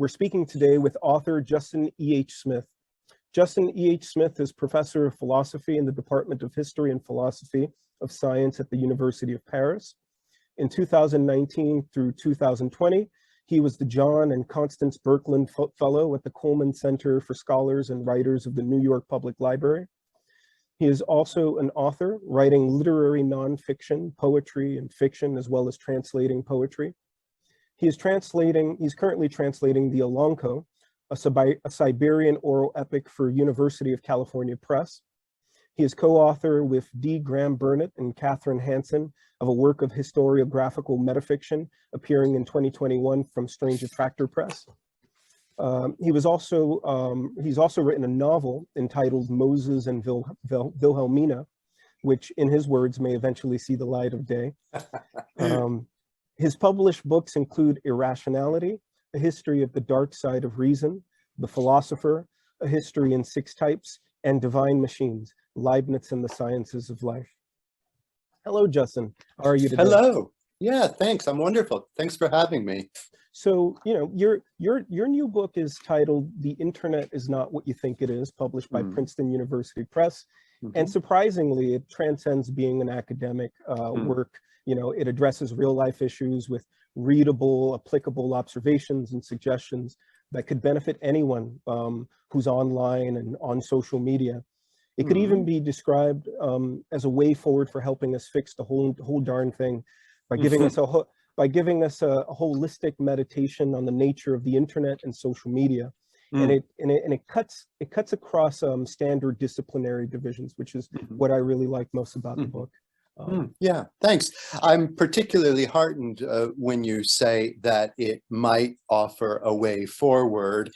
We're speaking today with author Justin E.H. Smith. Justin E.H. Smith is professor of philosophy in the Department of History and Philosophy of Science at the University of Paris. In 2019 through 2020, he was the John and Constance Birkeland Fellow at the Coleman Center for Scholars and Writers of the New York Public Library. He is also an author, writing literary nonfiction, poetry, and fiction, as well as translating poetry. He's currently translating the Elanco, a Siberian oral epic for University of California Press. He is co-author with D. Graham Burnett and Catherine Hansen of a work of historiographical metafiction appearing in 2021 from Strange Attractor Press. He's also written a novel entitled Moses and Wilhelmina, which in his words may eventually see the light of day. His published books include Irrationality, A History of the Dark Side of Reason, The Philosopher, A History in Six Types, and Divine Machines, Leibniz and the Sciences of Life. Hello, Justin. How are you today? Hello. Yeah, thanks. I'm wonderful. Thanks for having me. So, your new book is titled The Internet is Not What You Think It Is, published by Princeton University Press. And surprisingly, it transcends being an academic work. It addresses real life issues with readable, applicable observations and suggestions that could benefit anyone who's online and on social media. It could even be described as a way forward for helping us fix the whole darn thing by giving us a holistic meditation on the nature of the internet and social media. And it cuts across standard disciplinary divisions, which is what I really like most about the book. Yeah, thanks. I'm particularly heartened when you say that it might offer a way forward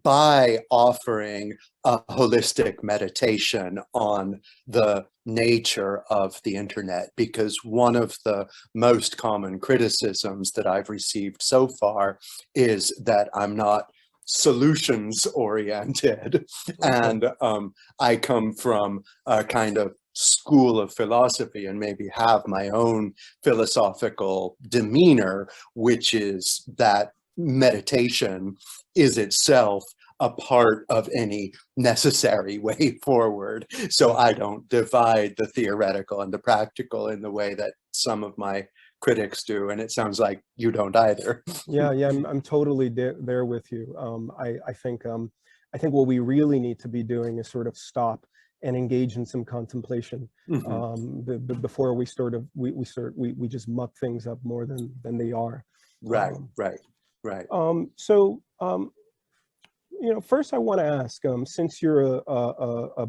by offering a holistic meditation on the nature of the internet, because one of the most common criticisms that I've received so far is that I'm not solutions oriented. And I come from a kind of school of philosophy and maybe have my own philosophical demeanor, which is that meditation is itself a part of any necessary way forward. So I don't divide the theoretical and the practical in the way that some of my critics do, and it sounds like you don't either. Yeah, I'm totally there with you. I think what we really need to be doing is sort of stop and engage in some contemplation before we just muck things up more than they are. Right. First I want to ask, since you're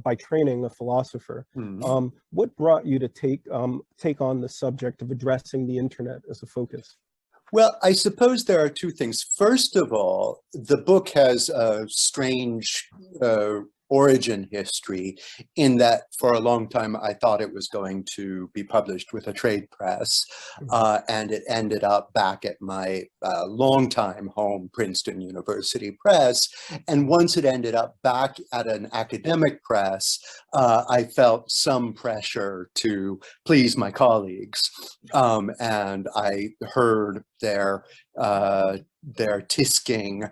by training a philosopher, what brought you to take on the subject of addressing the internet as a focus? Well, I suppose there are two things. First of all, the book has a strange origin history in that for a long time I thought it was going to be published with a trade press, and it ended up back at my longtime home, Princeton University Press. And once it ended up back at an academic press, I felt some pressure to please my colleagues, and I heard their tisking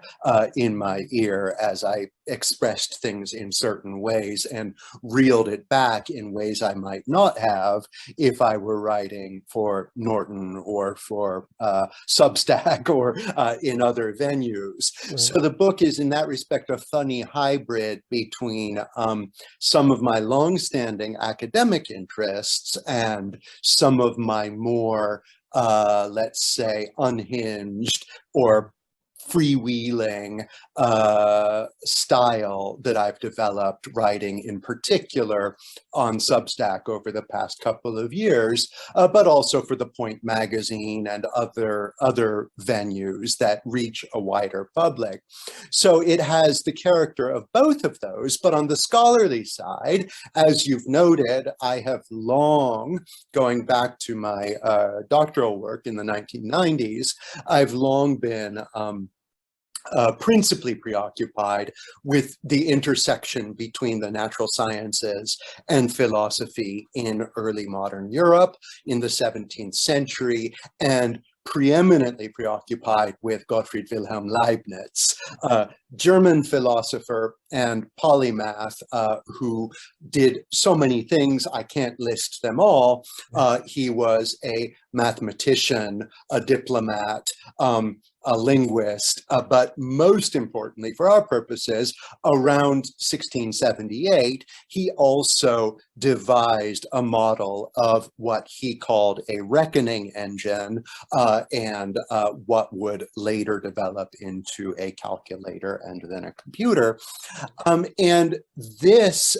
in my ear as I expressed things in certain ways and reeled it back in ways I might not have if I were writing for Norton or for Substack or in other venues. Right. So the book is in that respect a funny hybrid between some of my longstanding academic interests and some of my more let's say unhinged or freewheeling style that I've developed writing in particular on Substack over the past couple of years, but also for the Point magazine and other venues that reach a wider public. So it has the character of both of those, but on the scholarly side, as you've noted, I have long, going back to my doctoral work in the 1990s, I've long been principally preoccupied with the intersection between the natural sciences and philosophy in early modern Europe in the 17th century, and preeminently preoccupied with Gottfried Wilhelm Leibniz, German philosopher and polymath who did so many things, I can't list them all. He was a mathematician, a diplomat, a linguist, but most importantly for our purposes, around 1678, he also devised a model of what he called a reckoning engine and what would later develop into a calculator and then a computer. And this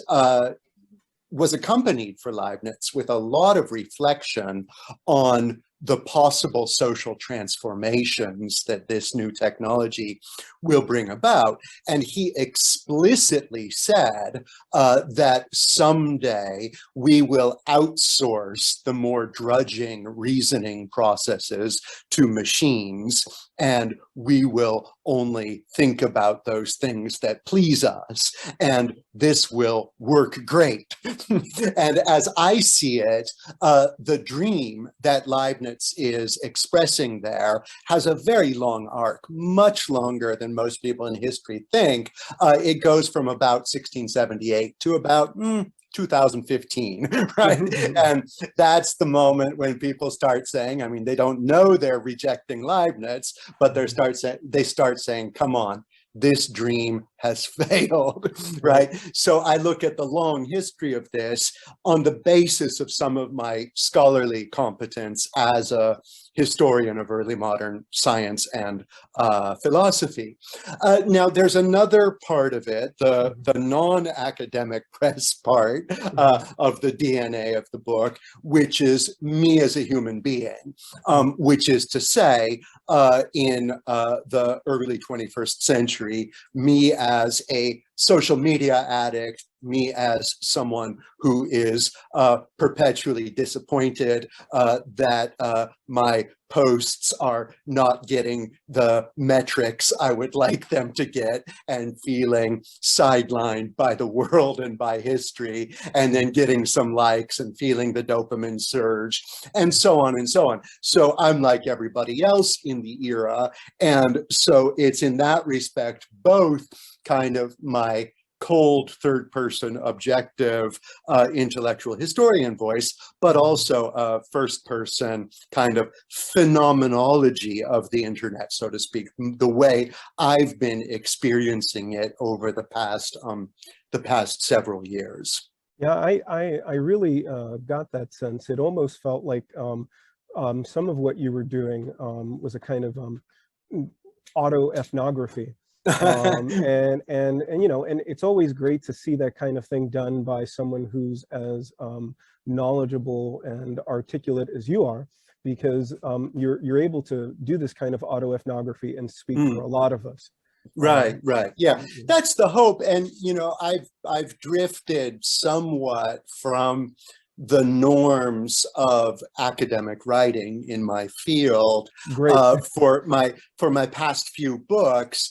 was accompanied for Leibniz with a lot of reflection on the possible social transformations that this new technology will bring about. And he explicitly said that someday we will outsource the more drudging reasoning processes to machines, and we will only think about those things that please us, and this will work great. And as I see it, the dream that Leibniz is expressing there has a very long arc, much longer than most people in history think. It goes from about 1678 to about 2015, right? And that's the moment when people start saying, I mean, they don't know they're rejecting Leibniz, but they start saying, come on, this dream has failed, right? So I look at the long history of this on the basis of some of my scholarly competence as a historian of early modern science and philosophy. Now, there's another part of it, the non-academic press part of the DNA of the book, which is me as a human being, which is to say, in the early 21st century, me as a social media addict, me as someone who is perpetually disappointed that my posts are not getting the metrics I would like them to get, and feeling sidelined by the world and by history, and then getting some likes and feeling the dopamine surge, and so on and so on. So I'm like everybody else in the era. And so it's in that respect, both kind of my cold third-person objective intellectual historian voice, but also a first-person kind of phenomenology of the internet, so to speak, the way I've been experiencing it over the past several years. Yeah, I really got that sense. It almost felt like some of what you were doing was a kind of autoethnography. And you know, and it's always great to see that kind of thing done by someone who's as knowledgeable and articulate as you are, because you're able to do this kind of autoethnography and speak for a lot of us. Right. Yeah, that's the hope. And you know, I've drifted somewhat from the norms of academic writing in my field for my past few books,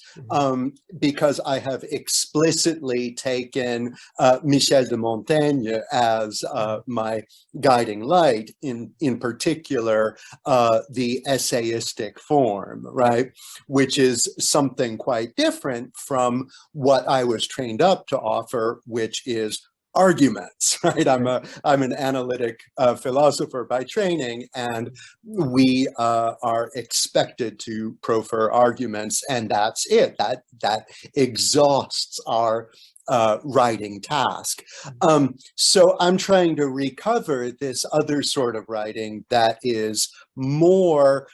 because I have explicitly taken Michel de Montaigne as my guiding light, in particular the essayistic form, right, which is something quite different from what I was trained up to offer, which is arguments, right? I'm an analytic philosopher by training, and we are expected to proffer arguments, and that's it. That exhausts our writing task. So I'm trying to recover this other sort of writing that is more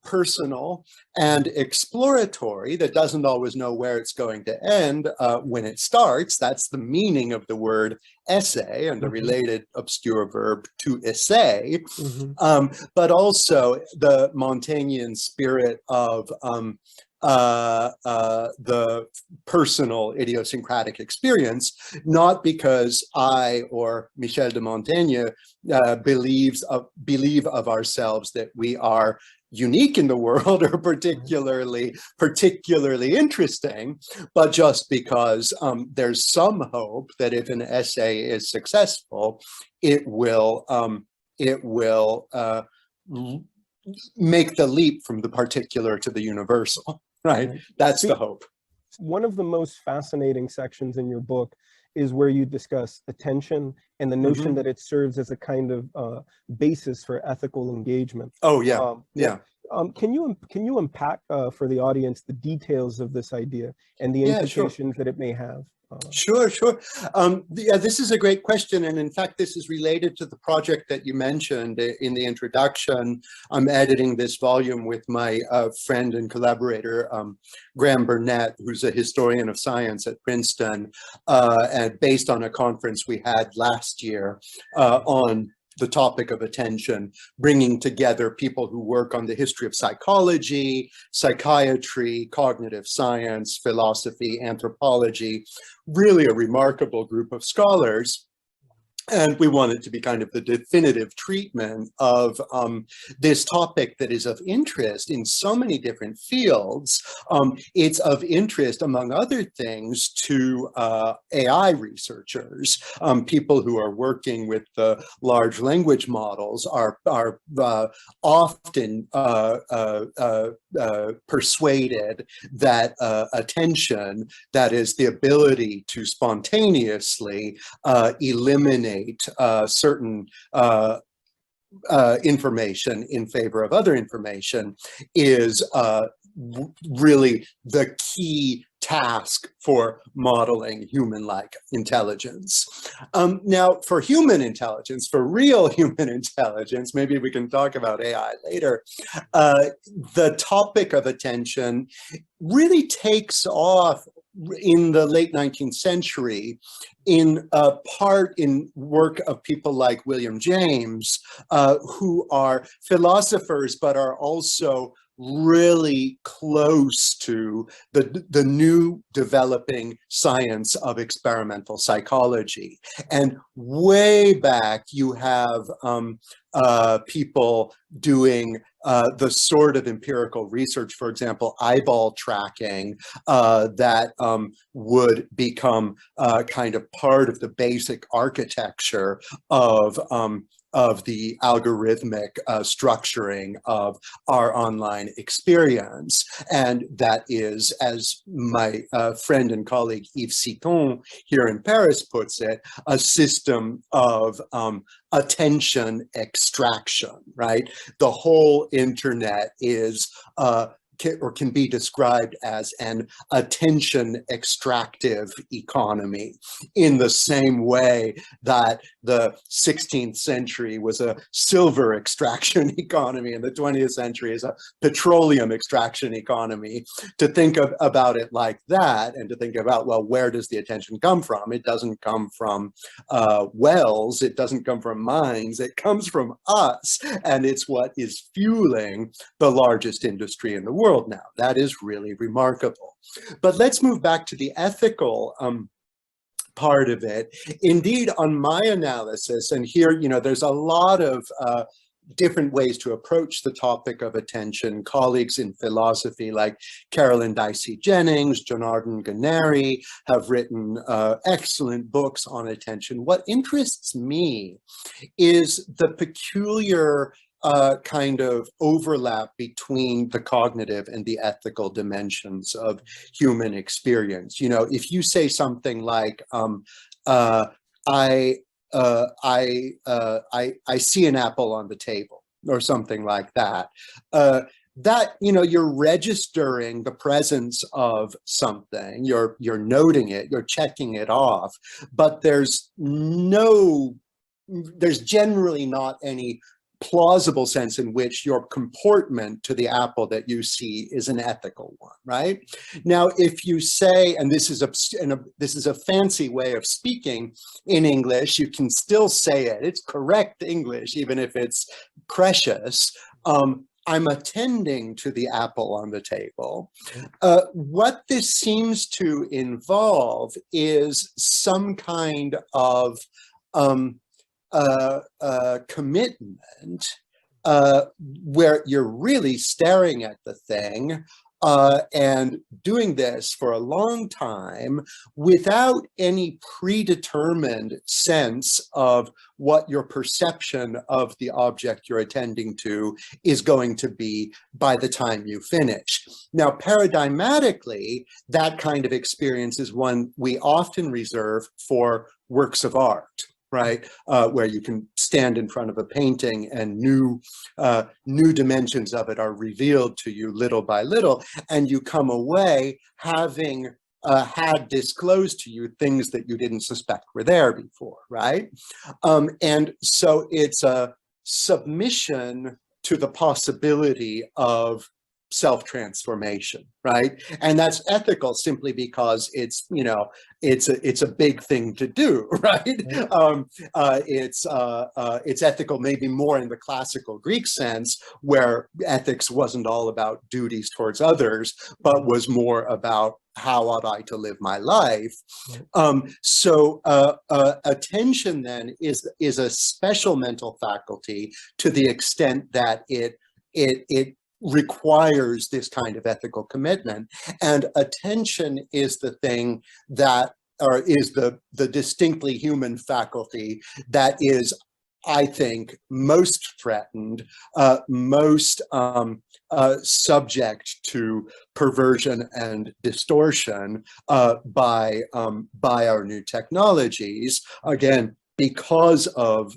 personal and exploratory, that doesn't always know where it's going to end when it starts. That's the meaning of the word essay and the related obscure verb to essay, but also the Montaignian spirit of the personal idiosyncratic experience, not because I or Michel de Montaigne believe of ourselves that we are unique in the world or particularly interesting, but just because there's some hope that if an essay is successful, it will make the leap from the particular to the universal, right? That's the hope. One of the most fascinating sections in your book is where you discuss attention and the notion that it serves as a kind of basis for ethical engagement. Oh, yeah, yeah. Can you unpack for the audience the details of this idea and the implications that it may have? Sure. Yeah, this is a great question. And in fact, this is related to the project that you mentioned in the introduction. I'm editing this volume with my friend and collaborator, Graham Burnett, who's a historian of science at Princeton, and based on a conference we had last year on the topic of attention, bringing together people who work on the history of psychology, psychiatry, cognitive science, philosophy, anthropology, really a remarkable group of scholars. And we want it to be kind of the definitive treatment of this topic that is of interest in so many different fields. It's of interest, among other things, to AI researchers. People who are working with the large language models are often persuaded that attention, that is the ability to spontaneously eliminate certain information in favor of other information, is really the key task for modeling human-like intelligence. Now, for human intelligence, for real human intelligence, maybe we can talk about AI later, the topic of attention really takes off in the late 19th century, in part in work of people like William James, who are philosophers, but are also really close to the new developing science of experimental psychology. And way back, you have people doing the sort of empirical research, for example, eyeball tracking, that would become kind of part of the basic architecture of the algorithmic structuring of our online experience. And that is, as my friend and colleague Yves Citon here in Paris puts it, a system of attention extraction, right? The whole internet is can be described as an attention extractive economy, in the same way that the 16th century was a silver extraction economy and the 20th century is a petroleum extraction economy. To think about it like that, and to think about, well, where does the attention come from? It doesn't come from wells, it doesn't come from mines, it comes from us, and it's what is fueling the largest industry in the world now. That is really remarkable. But let's move back to the ethical part of it. Indeed, on my analysis, and here, you know, there's a lot of different ways to approach the topic of attention. Colleagues in philosophy like Carolyn Dicey Jennings, Jonardon Ganeri have written excellent books on attention. What interests me is the peculiar kind of overlap between the cognitive and the ethical dimensions of human experience. You know, if you say something like, I see an apple on the table, or something like that, that, you know, you're registering the presence of something, you're noting it, you're checking it off, but there's generally not any plausible sense in which your comportment to the apple that you see is an ethical one, right? Now, if you say, and this is a fancy way of speaking in English, you can still say it. It's correct English, even if it's precious. I'm attending to the apple on the table. What this seems to involve is some kind of commitment where you're really staring at the thing, and doing this for a long time without any predetermined sense of what your perception of the object you're attending to is going to be by the time you finish. Now, paradigmatically, that kind of experience is one we often reserve for works of art, right? Where you can stand in front of a painting and new dimensions of it are revealed to you little by little, and you come away having had disclosed to you things that you didn't suspect were there before, right? And so it's a submission to the possibility of self-transformation, right? And that's ethical simply because it's, you know, it's a big thing to do, right? It's ethical maybe more in the classical Greek sense, where ethics wasn't all about duties towards others, but was more about how ought I to live my life. So attention then is a special mental faculty to the extent that it requires this kind of ethical commitment. And attention is the thing that, or is the distinctly human faculty that is, I think, most threatened, most subject to perversion and distortion by our new technologies. Again, because of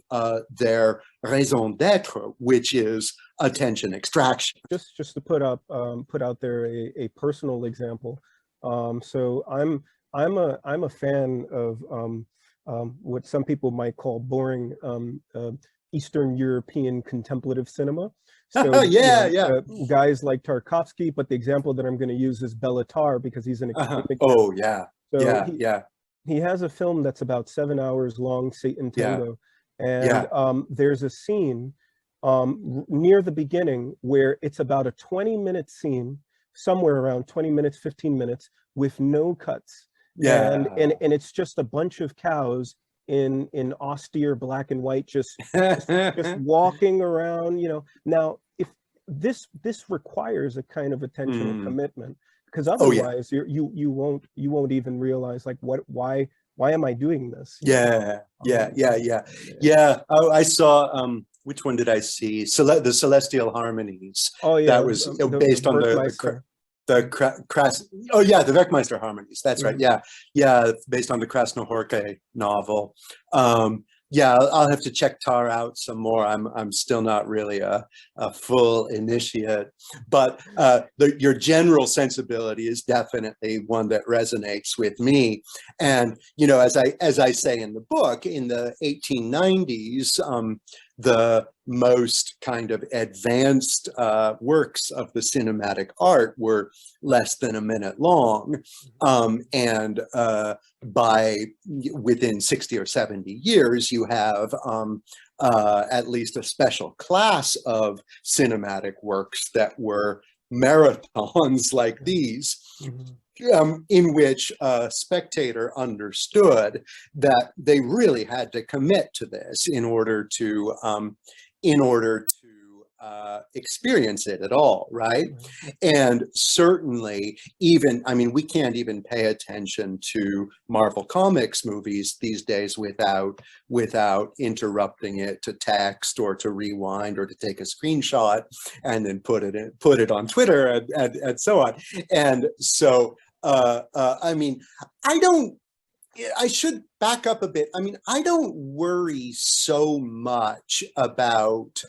their raison d'etre, which is attention extraction. Just to put out there a personal example. So I'm a fan of what some people might call boring Eastern European contemplative cinema. So guys like Tarkovsky, but the example that I'm going to use is Béla Tarr because he's an academic. Oh yeah, so he has a film that's about 7 hours long, Satan Tango, and there's a scene near the beginning where it's about a 20-minute scene, somewhere around 20 minutes, 15 minutes, with no cuts. And it's just a bunch of cows in austere black and white, just walking around, you know. Now, if this requires a kind of attentional commitment, because otherwise you won't even realize, like, why am I doing this? Oh, I saw which one did I see? The Celestial Harmonies. Oh yeah, that was based on the Werkmeister Harmonies. That's right. Based on the Krasnohorkai novel. I'll have to check Tar out some more. I'm still not really a full initiate, but your general sensibility is definitely one that resonates with me. And you know, as I say in the book, in the 1890s, the most kind of advanced works of the cinematic art were less than a minute long, and within 60 or 70 years, you have at least a special class of cinematic works that were marathons like these. In which a spectator understood that they really had to commit to this in order to experience it at all, right? And certainly, even, I mean, we can't even pay attention to Marvel Comics movies these days without interrupting it to text or to rewind or to take a screenshot and then put it on Twitter and so on. And so I mean, I should back up a bit. I mean, I don't worry so much about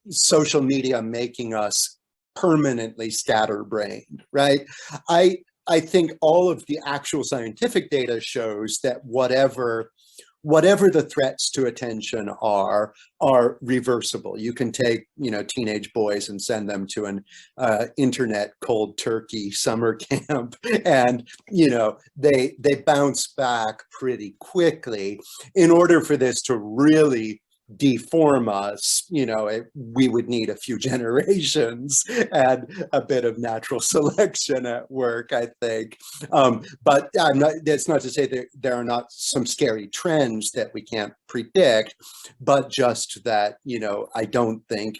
social media making us permanently scatterbrained, right? I think all of the actual scientific data shows that whatever the threats to attention are reversible. You can take, you know, teenage boys and send them to an internet cold turkey summer camp, and you know they bounce back pretty quickly. In order for this to really deform us, you know, we would need a few generations and a bit of natural selection at work, I think. But that's not to say that there are not some scary trends that we can't predict, but just that, you know, I don't think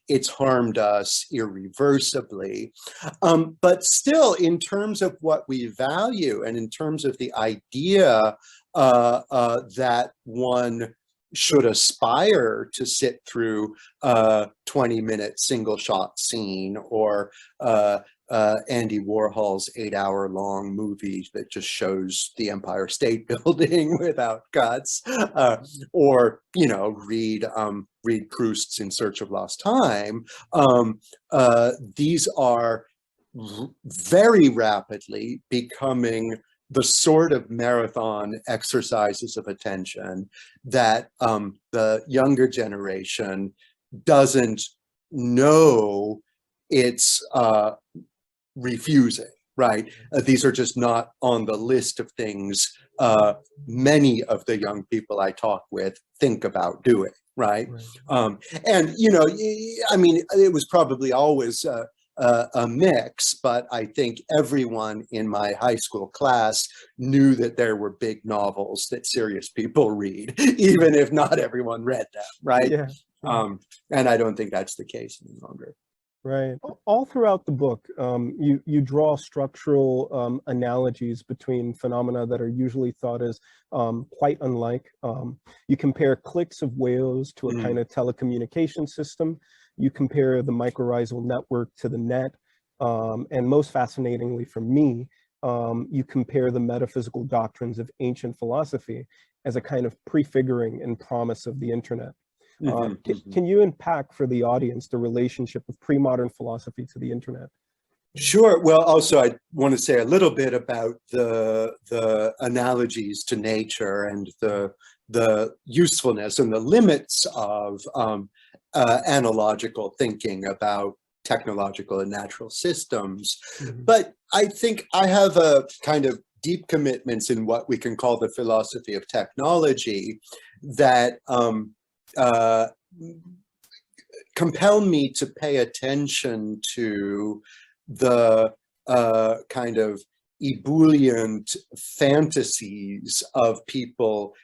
it's harmed us irreversibly. But still, in terms of what we value and in terms of the idea that one should aspire to sit through a 20-minute single shot scene, or Andy Warhol's 8-hour-long movie that just shows the Empire State Building without cuts, or read Proust's In Search of Lost Time. These are very rapidly becoming the sort of marathon exercises of attention that the younger generation doesn't know it's refusing, right? These are just not on the list of things many of the young people I talk with think about doing, right? And, I mean, it was probably always a mix, but I think everyone in my high school class knew that there were big novels that serious people read, even if not everyone read them, right? Yeah. And I don't think that's the case any longer. Right. All throughout the book, you draw structural analogies between phenomena that are usually thought as quite unlike. You compare clicks of whales to a kind of telecommunication system. You compare the mycorrhizal network to the net. And most fascinatingly for me, you compare the metaphysical doctrines of ancient philosophy as a kind of prefiguring and promise of the internet. Can you unpack for the audience the relationship of pre-modern philosophy to the internet? Sure. Well, also, I want to say a little bit about the analogies to nature and the usefulness and the limits of analogical thinking about technological and natural systems. But I think I have a kind of deep commitments in what we can call the philosophy of technology that compel me to pay attention to the kind of ebullient fantasies of people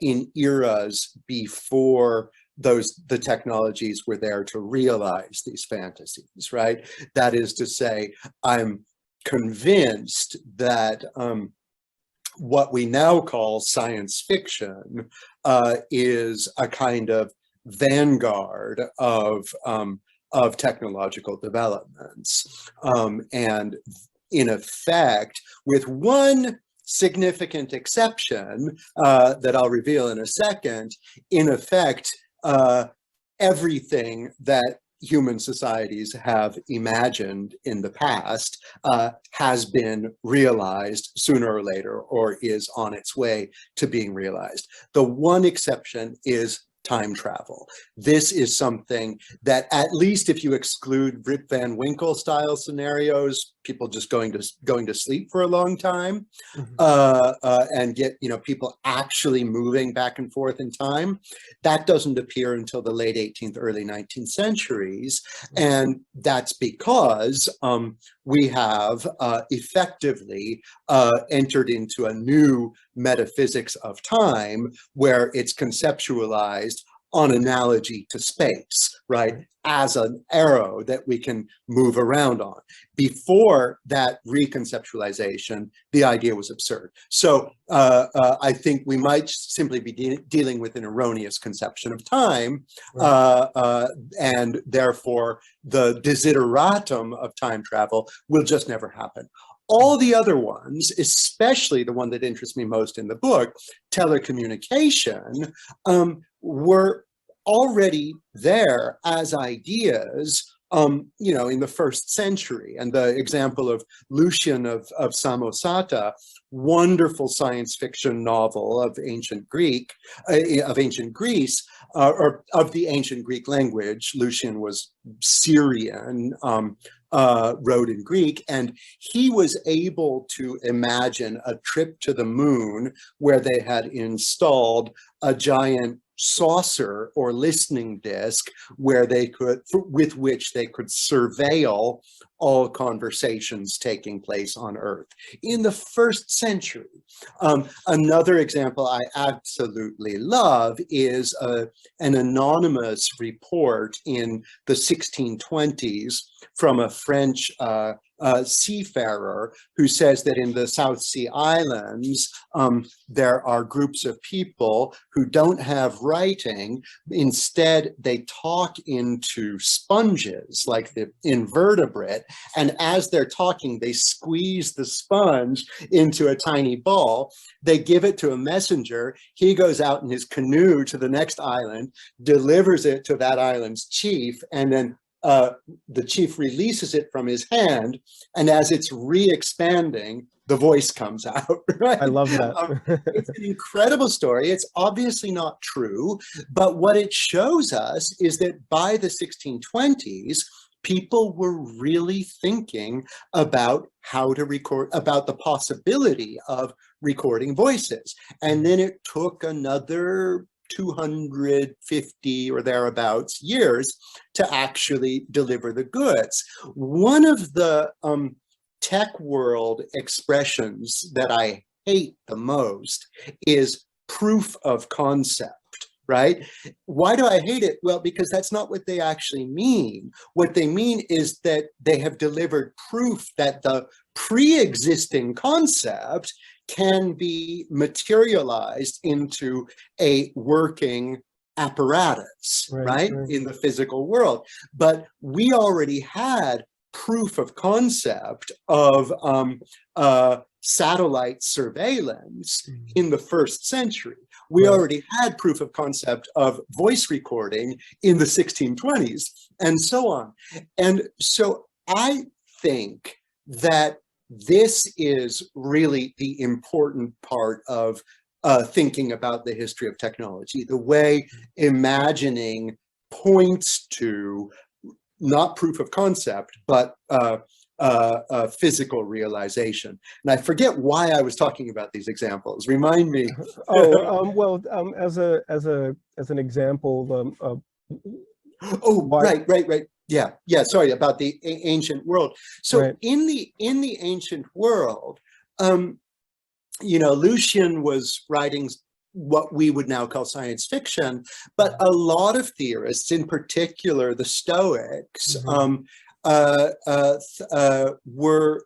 in eras before the technologies were there to realize these fantasies, right? That is to say, I'm convinced that what we now call science fiction is a kind of vanguard of technological developments. And in effect, with one significant exception that I'll reveal in a second, in effect, everything that human societies have imagined in the past has been realized sooner or later, or is on its way to being realized. The one exception is time travel. This is something that, at least if you exclude Rip Van Winkle style scenarios, people just going to sleep for a long time, and get people actually moving back and forth in time, that doesn't appear until the late 18th, early 19th centuries, and that's because we have effectively entered into a new metaphysics of time where it's conceptualized on analogy to space, right? As an arrow that we can move around on. Before that reconceptualization, the idea was absurd. So I think we might simply be dealing with an erroneous conception of time, and therefore the desideratum of time travel will just never happen. All the other ones, especially the one that interests me most in the book, telecommunication, were already there as ideas, in the first century. And the example of Lucian of Samosata, wonderful science fiction novel of ancient Greece, or of the ancient Greek language. Lucian was Syrian, wrote in Greek, and he was able to imagine a trip to the moon where they had installed a giant saucer or listening disc where they could, with which they could surveil all conversations taking place on Earth in the 1st century. Another example I absolutely love is an anonymous report in the 1620s from a French seafarer who says that in the South Sea Islands, there are groups of people who don't have writing. Instead, they talk into sponges, like the invertebrate, and as they're talking, they squeeze the sponge into a tiny ball. They give it to a messenger. He goes out in his canoe to the next island, delivers it to that island's chief, and then the chief releases it from his hand, and as it's re-expanding, the voice comes out, right? I love that. It's an incredible story. It's obviously not true, but what it shows us is that by the 1620s, people were really thinking about how to record, about the possibility of recording voices. And then it took another 250 or thereabouts years to actually deliver the goods. One of the tech world expressions that I hate the most is proof of concept, right? Why do I hate it? Well, because that's not what they actually mean. What they mean is that they have delivered proof that the pre-existing concept can be materialized into a working apparatus, right, in the physical world. But we already had proof of concept of satellite surveillance in the 1st century. We already had proof of concept of voice recording in the 1620s, and so on. And so I think that this is really the important part of thinking about the history of technology, the way imagining points to not proof of concept, but physical realization. And I forget why I was talking about these examples. Remind me. As an example, right. Yeah. Sorry about the ancient world. So in the ancient world, Lucian was writing what we would now call science fiction, but a lot of theorists, in particular the Stoics, were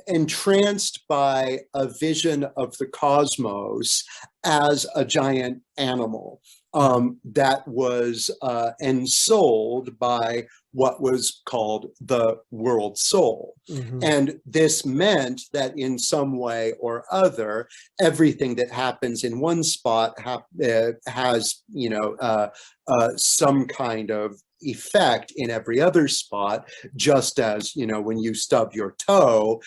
entranced by a vision of the cosmos as a giant animal that was ensouled by what was called the world soul. And this meant that in some way or other, everything that happens in one spot has, some kind of effect in every other spot, just as, when you stub your toe,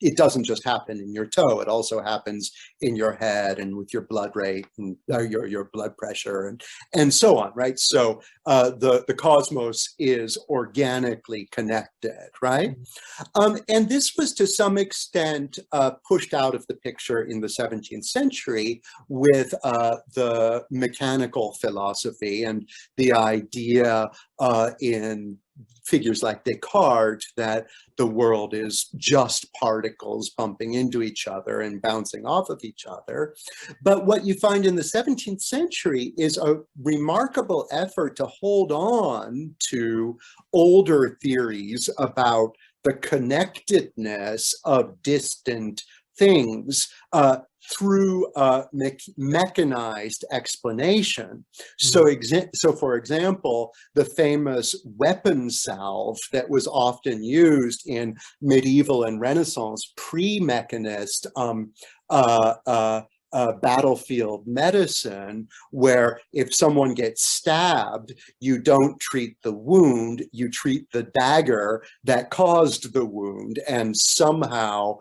it doesn't just happen in your toe, it also happens in your head and with your blood rate and your blood pressure and so on, right? So the cosmos is organically connected, right? And this was to some extent pushed out of the picture in the 17th century with the mechanical philosophy and the idea in figures like Descartes that the world is just particles bumping into each other and bouncing off of each other. But what you find in the 17th century is a remarkable effort to hold on to older theories about the connectedness of distant things through mechanized explanation. So for example, the famous weapon salve that was often used in medieval and Renaissance pre-mechanist battlefield medicine, where if someone gets stabbed, you don't treat the wound, you treat the dagger that caused the wound, and somehow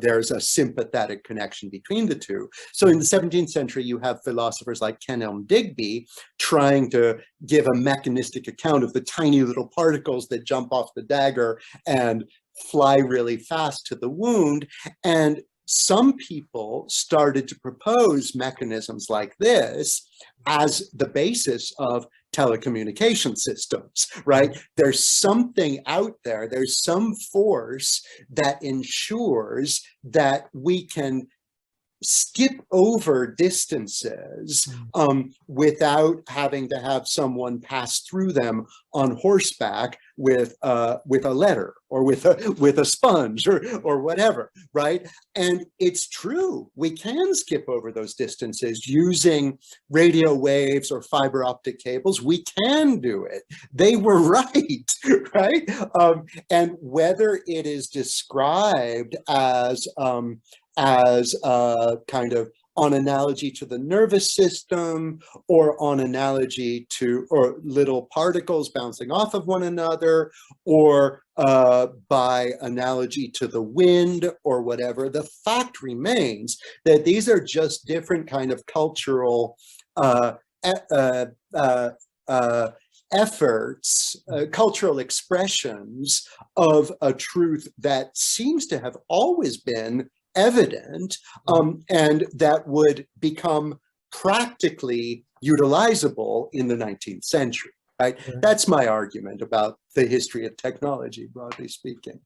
there's a sympathetic connection between the two. So in the 17th century, you have philosophers like Kenelm Digby trying to give a mechanistic account of the tiny little particles that jump off the dagger and fly really fast to the wound. And some people started to propose mechanisms like this as the basis of telecommunication systems, right? There's something out there, there's some force that ensures that we can skip over distances without having to have someone pass through them on horseback with a letter or with a sponge or whatever, right? And it's true, we can skip over those distances using radio waves or fiber optic cables. We can do it. They were right, right? And whether it is described as a kind of on analogy to the nervous system, or on analogy to, or little particles bouncing off of one another, or by analogy to the wind or whatever, the fact remains that these are just different kind of cultural efforts, cultural expressions of a truth that seems to have always been evident, and that would become practically utilizable in the 19th century, right? That's my argument about the history of technology, broadly speaking.